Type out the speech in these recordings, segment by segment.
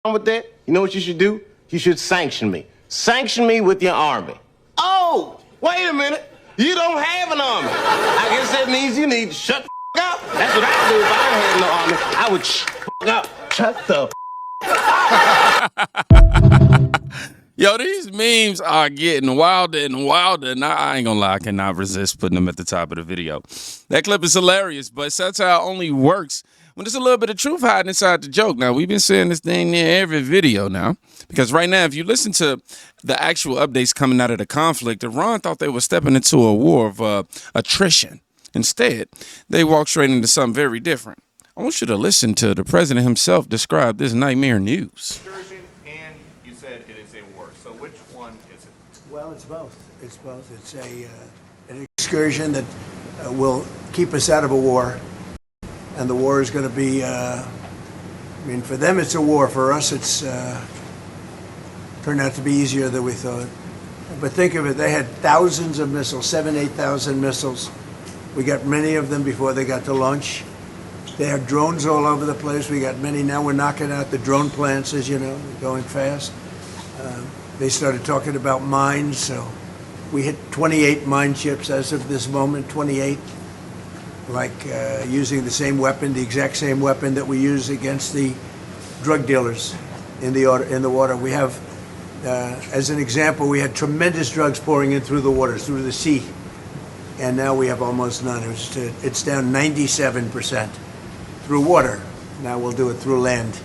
with that, you know what you should do? You should sanction me. Sanction me with your army. Oh, wait a minute. You don't have an army. I guess that means you need to shut the up. That's what I do if I had no army. I would shut the Yo, these memes are getting wilder and wilder, and I ain't gonna lie, I cannot resist putting them at the top of the video. That clip is hilarious, but satire only works when there's a little bit of truth hiding inside the joke. Now, we've been saying this thing near every video now, because right now, if you listen to the actual updates coming out of the conflict, Iran thought they were stepping into a war of attrition. Instead, they walked straight into something very different. I want you to listen to the president himself describe this nightmare news. And you said it is a war. So which one is it? Well, it's both. It's both. It's an excursion that will keep us out of a war. And the war is going to be, I mean, for them it's a war. For us, it's turned out to be easier than we thought. But think of it, they had thousands of missiles, 7,000, 8,000 missiles. We got many of them before they got to launch. They have drones all over the place. We got many. Now we're knocking out the drone plants, as you know, going fast. They started talking about mines, so we hit 28 mine chips as of this moment, 28. Like using the same weapon, the exact same weapon that we use against the drug dealers in the water. We have, as an example, we had tremendous drugs pouring in through the waters, through the sea, and now we have almost none. It's down 97% through water. Now we'll do it through land.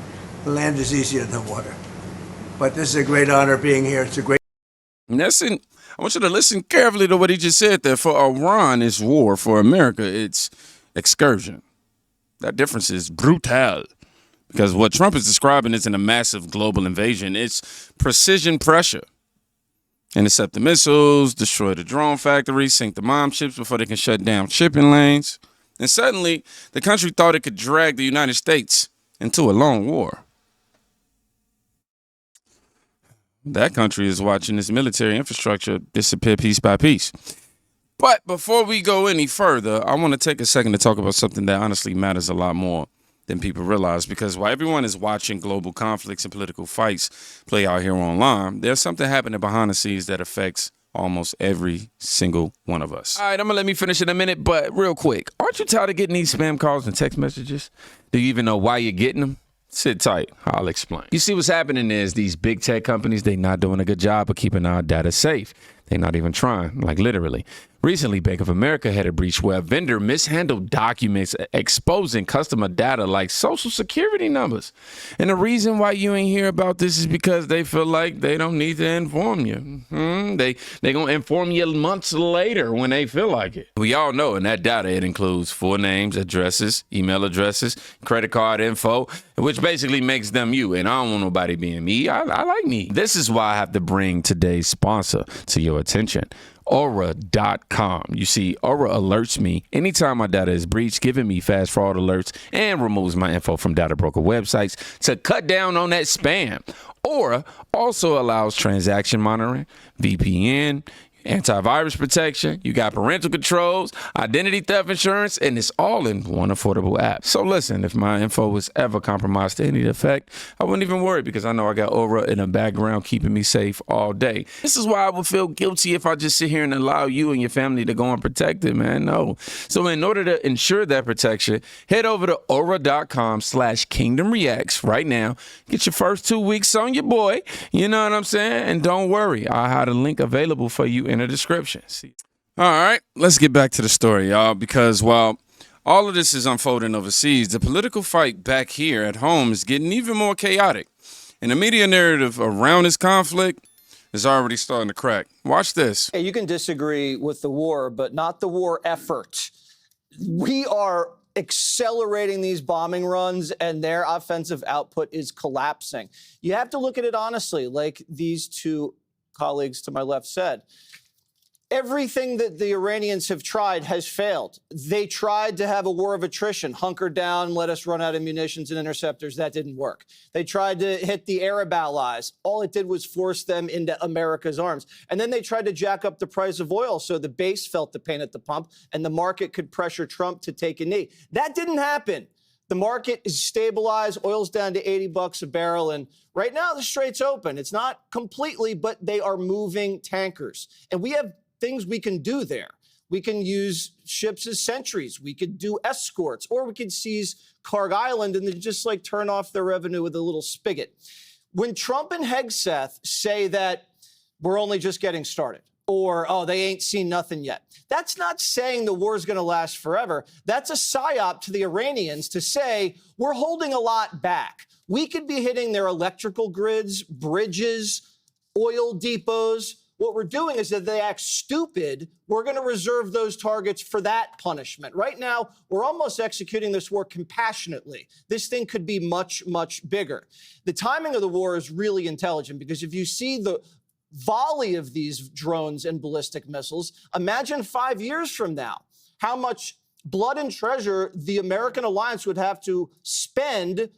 The land is easier than water. But this is a great honor being here. It's a great. Listen, I want you to listen carefully to what he just said there. For Iran, it's war. For America, it's excursion. That difference is brutal. Because what Trump is describing isn't a massive global invasion. It's precision pressure. Intercept the missiles, destroy the drone factories, sink the mine ships before they can shut down shipping lanes. And suddenly, the country thought it could drag the United States into a long war. That country is watching its military infrastructure disappear piece by piece. But before we go any further, I want to take a second to talk about something that honestly matters a lot more than people realize. Because while everyone is watching global conflicts and political fights play out here online, there's something happening behind the scenes that affects almost every single one of us. All right, I'm going to let me finish in a minute, but real quick, aren't you tired of getting these spam calls and text messages? Do you even know why you're getting them? Sit tight. I'll explain. You see, what's happening is these big tech companies, they're not doing a good job of keeping our data safe. They're not even trying, like literally. Recently, Bank of America had a breach where a vendor mishandled documents exposing customer data like social security numbers. And the reason why you ain't hear about this is because they feel like they don't need to inform you. They going to inform you months later when they feel like it. We all know in that data, it includes full names, addresses, email addresses, credit card info, which basically makes them you. And I don't want nobody being me. I like me. This is why I have to bring today's sponsor to your attention. Aura.com. You see, Aura alerts me anytime my data is breached, giving me fast fraud alerts and removes my info from data broker websites to cut down on that spam. Aura also allows transaction monitoring, VPN, antivirus protection, you got parental controls, identity theft insurance, and it's all in one affordable app. So listen, if my info was ever compromised to any effect, I wouldn't even worry because I know I got Aura in the background keeping me safe all day. This is why I would feel guilty if I just sit here and allow you and your family to go unprotected, man. No. So in order to ensure that protection, head over to aura.com/kingdomreacts right now. Get your first 2 weeks on your boy. You know what I'm saying? And don't worry, I had a link available for you in the description. All right, let's get back to the story, y'all, because while all of this is unfolding overseas, the political fight back here at home is getting even more chaotic. And the media narrative around this conflict is already starting to crack. Watch this. You can disagree with the war, but not the war effort. We are accelerating these bombing runs and their offensive output is collapsing. You have to look at it honestly, like these two colleagues to my left said. Everything that the Iranians have tried has failed. They tried to have a war of attrition, hunker down, let us run out of munitions and interceptors. That didn't work. They tried to hit the Arab allies. All it did was force them into America's arms. And then they tried to jack up the price of oil so the base felt the pain at the pump and the market could pressure Trump to take a knee. That didn't happen. The market is stabilized. Oil's down to $80 a barrel. And right now, the Strait's open. It's not completely, but they are moving tankers. And we have things we can do there. We can use ships as sentries. We could do escorts, or we could seize Clark Island and then just like turn off their revenue with a little spigot. When Trump and Hegseth say that we're only just getting started, or, oh, they ain't seen nothing yet, that's not saying the war is going to last forever. That's a psyop to the Iranians to say we're holding a lot back. We could be hitting their electrical grids, bridges, oil depots. What we're doing is that they act stupid. We're going to reserve those targets for that punishment. Right now, we're almost executing this war compassionately. This thing could be much, much bigger. The timing of the war is really intelligent because if you see the volley of these drones and ballistic missiles, imagine 5 years from now how much blood and treasure the American alliance would have to spend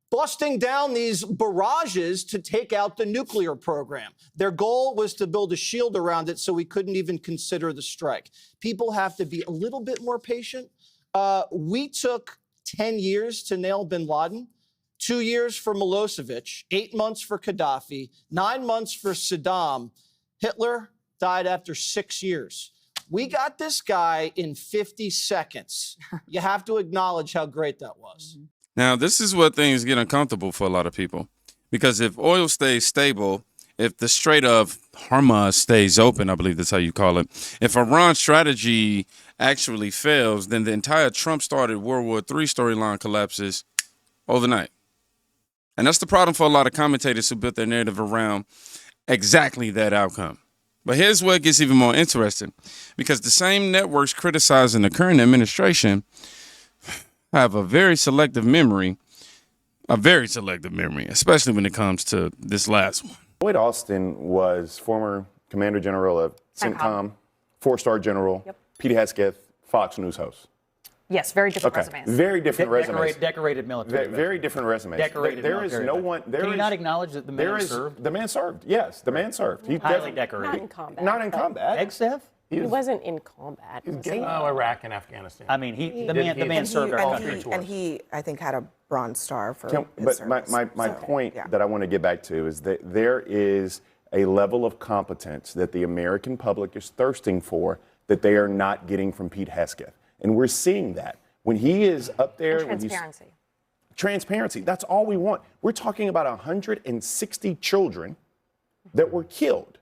busting down these barrages to take out the nuclear program. Their goal was to build a shield around it so we couldn't even consider the strike. People have to be a little bit more patient. We took 10 years to nail bin Laden, 2 years for Milosevic, 8 months for Gaddafi, 9 months for Saddam. Hitler died after 6 years. We got this guy in 50 seconds. You have to acknowledge how great that was. Now, this is where things get uncomfortable for a lot of people, because if oil stays stable, if the Strait of Hormuz stays open, I believe that's how you call it, if Iran's strategy actually fails, then the entire Trump-started World War III storyline collapses overnight. And that's the problem for a lot of commentators who built their narrative around exactly that outcome. But here's where it gets even more interesting, because the same networks criticizing the current administration have a very selective memory, especially when it comes to this last one. Lloyd Austin was former Commander General of CENTCOM, 4-star General, Pete Hesketh, Fox News host. Yes, very different resumes. Very different resumes. Decorated military. Very different resumes. Decorated there is no one. Can you not acknowledge that the man served? The man served. Yes, the man served. He highly decorated. Not in combat. Not in combat. Hegseth? He wasn't in combat. Iraq and Afghanistan. I mean, the man served our country. And he, I think, had a Bronze Star for his But service. my point that I want to get back to is that there is a level of competence that the American public is thirsting for that they are not getting from Pete Hesketh. And we're seeing that. When he is up there. And transparency. Transparency. That's all we want. We're talking about 160 children that were killed.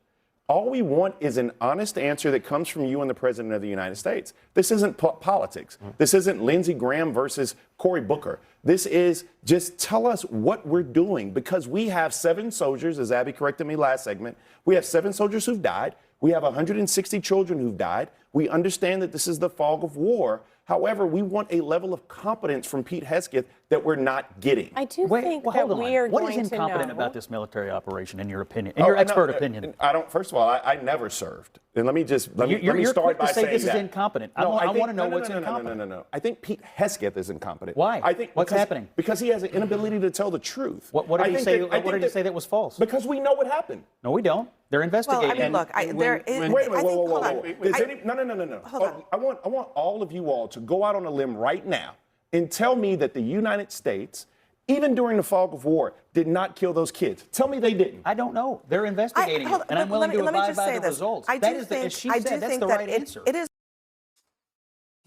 All we want is an honest answer that comes from you and the President of the United States. This isn't politics. This isn't Lindsey Graham versus Cory Booker. This is just tell us what we're doing, because we have 7 soldiers, as Abby corrected me last segment. We have 7 soldiers who've died. We have 160 children who've died. We understand that this is the fog of war. However, we want a level of competence from Pete Hesketh that we're not getting. I do think that we are What going is to incompetent know. about this military operation, in your opinion, in your expert opinion? I don't. First of all, I never served, and let me You're start quick by to say saying this that. is incompetent. No, I want to know no, what's incompetent. No. I think Pete Hesketh is incompetent. Why? I think What's happening? Because he has an inability to tell the truth. What did he say? What did he say that was false? Because we know what happened. No, we don't. They're investigating. Well, I mean, look, there is. Wait a minute. Whoa. No. Hold on. I want all of you all to go out on a limb right now and tell me that the United States, even during the fog of war, did not kill those kids. Tell me they didn't. I don't know. They're investigating it, and I'm willing to abide by the results. That is as she said, that's the right answer. It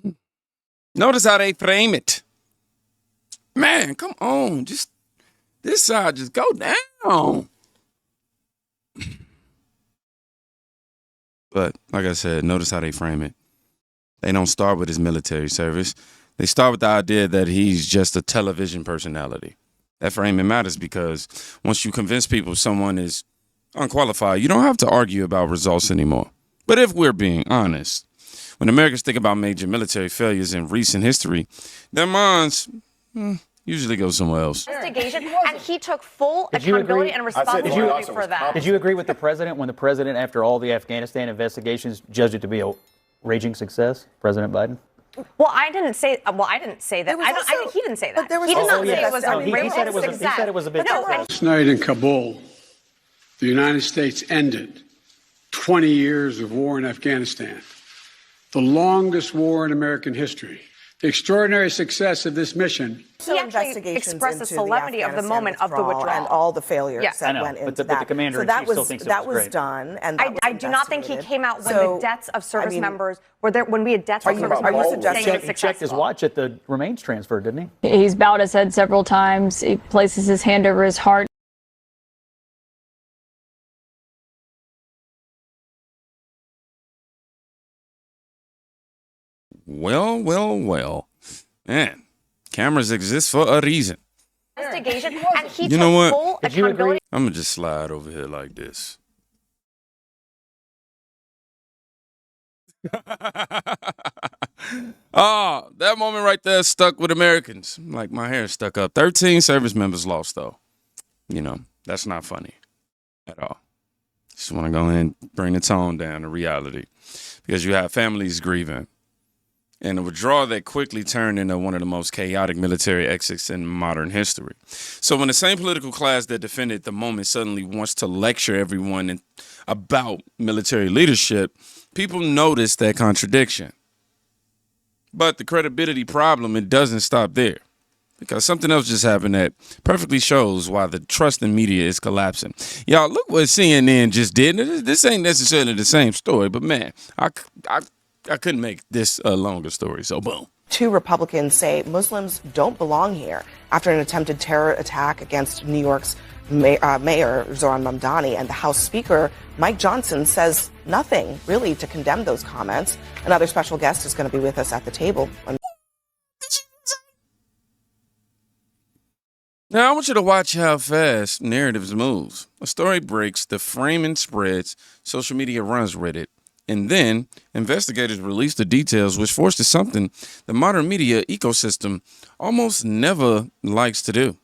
is. Notice how they frame it. Man, come on. Just this side, just go down. But like I said, notice how they frame it. They don't start with his military service. They start with the idea that he's just a television personality. That framing matters because once you convince people someone is unqualified, you don't have to argue about results anymore. But if we're being honest, when Americans think about major military failures in recent history, their minds usually go somewhere else. Investigation, and he took full accountability and responsibility for that. Did you agree with the president when the president, after all the Afghanistan investigations, judged it to be a raging success, President Biden? Well, I didn't say. Well, I didn't say that. He didn't say that. But there was he did also- not say it was a he raging said it was a- success. he said it was a big No, success. and Last night in Kabul, the United States ended 20 years of war in Afghanistan, the longest war in American history. the extraordinary success of this mission. He actually expressed the solemnity of the moment of the withdrawal and all the failures Yes. that went into but the that. commander So in that chief still was thinks it that was was great. done, and that was I do not think he investigated. came out when So, the deaths of service I mean, members were there. When we had deaths of you- service are you members, suggesting- saying it was He checked his successful. watch at the remains transfer, didn't he? He's bowed his head several times. He places his hand over his heart. Well, well, well. Man, cameras exist for a reason. Investigation, and he You took know what? full Did you agree? accountability. I'm going to just slide over here like this. That moment right there stuck with Americans. Like my hair stuck up. 13 service members lost, though. You know, that's not funny at all. Just want to go ahead and bring the tone down to reality because you have families grieving. And a withdrawal that quickly turned into one of the most chaotic military exits in modern history. So when the same political class that defended the moment suddenly wants to lecture everyone about military leadership, people notice that contradiction. But the credibility problem, it doesn't stop there. Because something else just happened that perfectly shows why the trust in media is collapsing. Y'all, look what CNN just did. This ain't necessarily the same story, but man, I couldn't make this a longer story, so boom. 2 Republicans say Muslims don't belong here after an attempted terror attack against New York's Mayor Zohran Mamdani, and the House Speaker Mike Johnson says nothing really to condemn those comments. Another special guest is going to be with us at the table. Now, I want you to watch how fast narratives moves. A story breaks, the framing spreads, social media runs with it, and then investigators release the details, which forces something the modern media ecosystem almost never likes to do.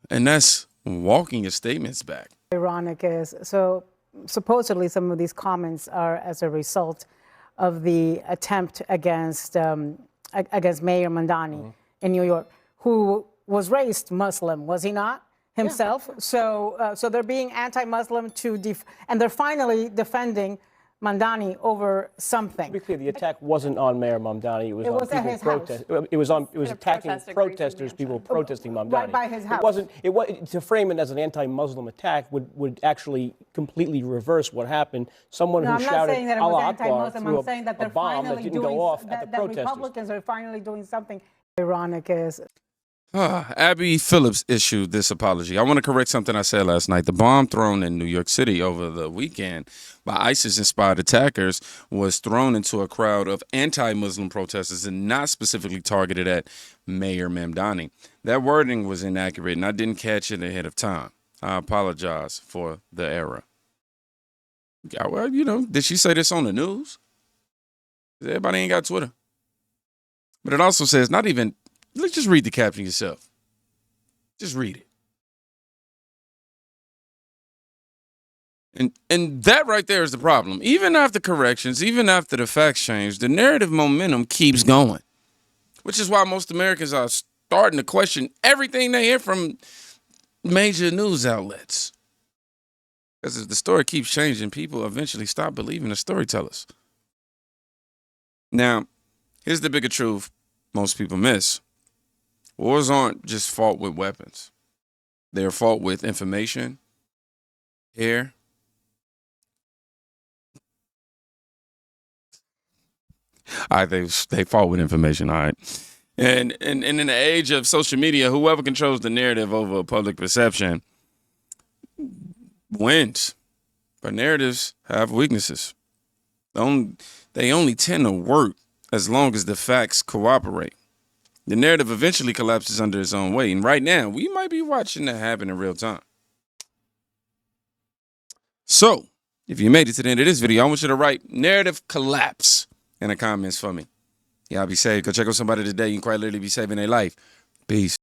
And that's walking your statements back. Ironic is, so supposedly some of these comments are as a result of the attempt against Mayor Mamdani in New York, who was raised Muslim, was he not, himself? Yeah. So they're being anti-Muslim and they're finally defending Mamdani over something. To be clear, the attack wasn't on Mayor Mamdani. It was on at his protest. house. It was attacking protesters, people protesting Mamdani. Right by his house. It wasn't to frame it as an anti-Muslim attack would actually completely reverse what happened. Someone who shouted Allah Akbar threw I'm saying that a they're bomb that finally didn't doing go off at the that protesters. Republicans are finally doing something. Ironic is. Abby Phillips issued this apology. I want to correct something I said last night. The bomb thrown in New York City over the weekend by ISIS-inspired attackers was thrown into a crowd of anti-Muslim protesters and not specifically targeted at Mayor Mamdani. That wording was inaccurate, and I didn't catch it ahead of time. I apologize for the error. Yeah, well, did she say this on the news? Everybody ain't got Twitter. But it also says let's just read the caption yourself. Just read it. And that right there is the problem. Even after corrections, even after the facts change, the narrative momentum keeps going, which is why most Americans are starting to question everything they hear from major news outlets. Because if the story keeps changing, people eventually stop believing the storytellers. Now, here's the bigger truth most people miss. Wars aren't just fought with weapons. They're fought with information, hair, all right, they fought with information, all right. And in the age of social media, whoever controls the narrative over public perception wins. But narratives have weaknesses. They only tend to work as long as the facts cooperate. The narrative eventually collapses under its own weight. And right now, we might be watching that happen in real time. So, if you made it to the end of this video, I want you to write narrative collapse in the comments for me. Y'all be safe. Go check out somebody today. You can quite literally be saving their life. Peace.